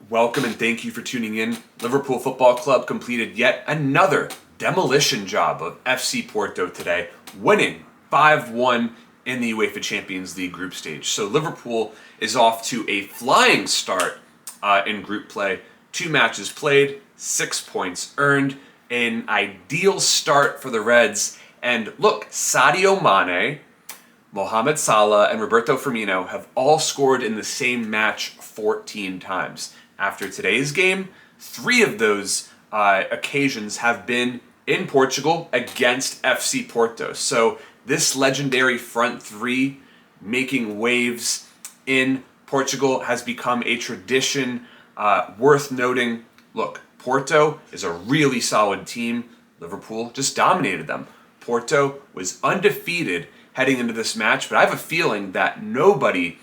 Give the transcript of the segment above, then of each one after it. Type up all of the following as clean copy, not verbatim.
Welcome and thank you for tuning in. Liverpool Football Club completed yet another demolition job of FC Porto today, winning 5-1 in the UEFA Champions League group stage. So Liverpool is off to a flying start in group play. 2 matches played, 6 points earned, an ideal start for the Reds. And look, Sadio Mane, Mohamed Salah, and Roberto Firmino have all scored in the same match 14 times. After today's game, 3 of those occasions have been in Portugal against FC Porto. So this legendary front 3 making waves in Portugal has become a tradition worth noting. Look, Porto is a really solid team. Liverpool just dominated them. Porto was undefeated heading into this match, but I have a feeling that nobody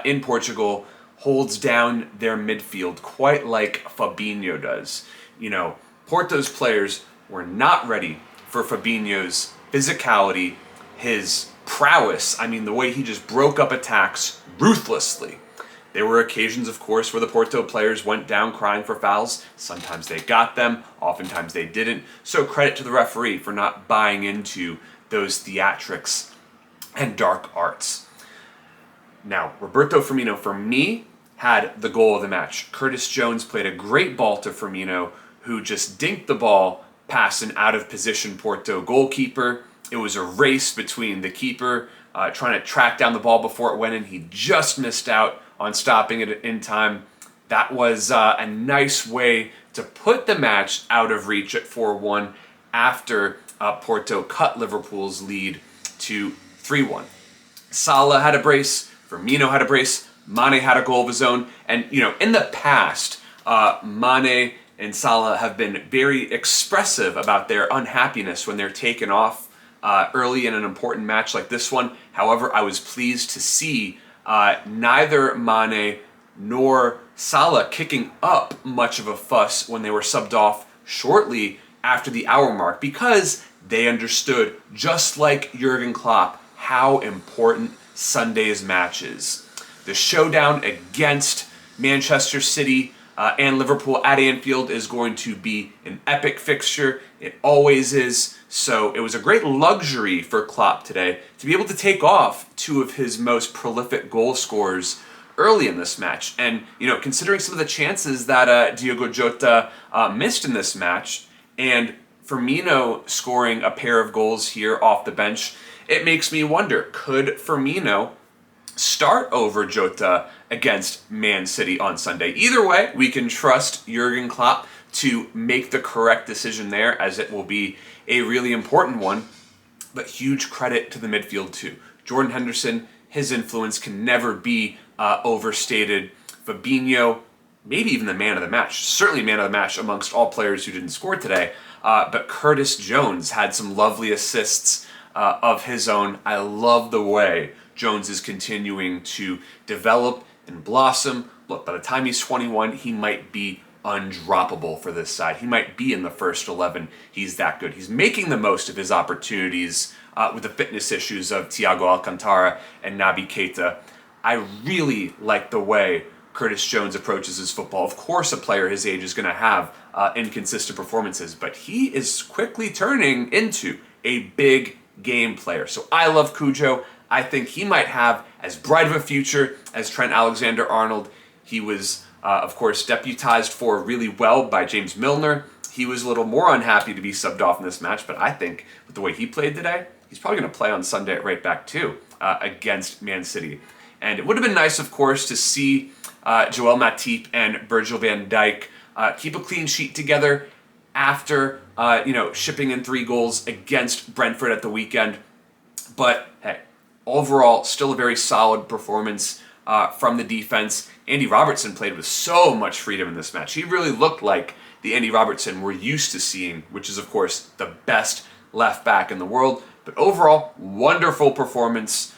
in Portugal holds down their midfield quite like Fabinho does. You know, Porto's players were not ready for Fabinho's physicality, his prowess. I mean, the way he just broke up attacks ruthlessly. There were occasions, of course, where the Porto players went down crying for fouls. Sometimes they got them, oftentimes they didn't. So credit to the referee for not buying into those theatrics and dark arts. Now, Roberto Firmino, for me, had the goal of the match. Curtis Jones played a great ball to Firmino, who just dinked the ball past an out-of-position Porto goalkeeper. It was a race between the keeper trying to track down the ball before it went in. He just missed out on stopping it in time. That was a nice way to put the match out of reach at 4-1 after Porto cut Liverpool's lead to 3-1. Salah had a brace, Firmino had a brace, Mane had a goal of his own, and you know, in the past, Mane and Salah have been very expressive about their unhappiness when they're taken off early in an important match like this one. However, I was pleased to see neither Mane nor Salah kicking up much of a fuss when they were subbed off shortly after the hour mark, because they understood, just like Jurgen Klopp, how important Sunday's match is. The showdown against Manchester City and Liverpool at Anfield is going to be an epic fixture. It always is. So it was a great luxury for Klopp today to be able to take off 2 of his most prolific goal scorers early in this match. And, you know, considering some of the chances that Diogo Jota missed in this match, and Firmino scoring a pair of goals here off the bench, it makes me wonder, could Firmino start over Jota against Man City on Sunday? Either way, we can trust Jurgen Klopp to make the correct decision there, as it will be a really important one. But huge credit to the midfield too. Jordan Henderson, his influence can never be overstated. Fabinho, maybe even the man of the match, certainly man of the match amongst all players who didn't score today. But Curtis Jones had some lovely assists of his own. I love the way Jones is continuing to develop and blossom. Look, by the time he's 21, he might be undroppable for this side. He might be in the first 11. He's that good. He's making the most of his opportunities with the fitness issues of Thiago Alcantara and Naby Keita. I really like the way Curtis Jones approaches his football. Of course, a player his age is going to have inconsistent performances, but he is quickly turning into a big game player. So I love Cujo. I think he might have as bright of a future as Trent Alexander-Arnold. He was, of course, deputized for really well by James Milner. He was a little more unhappy to be subbed off in this match, but I think with the way he played today, he's probably going to play on Sunday at right back too against Man City. And it would have been nice, of course, to see Joel Matip and Virgil van Dijk keep a clean sheet together after shipping in 3 goals against Brentford at the weekend. But hey, overall, still a very solid performance from the defense. Andy Robertson played with so much freedom in this match. He really looked like the Andy Robertson we're used to seeing, which is, of course, the best left back in the world. But overall, wonderful performance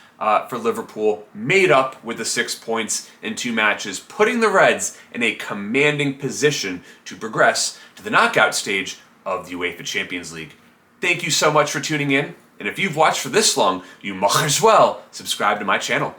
for Liverpool, made up with the 6 points in 2 matches, putting the Reds in a commanding position to progress to the knockout stage of the UEFA Champions League. Thank you so much for tuning in. And if you've watched for this long, you might as well subscribe to my channel.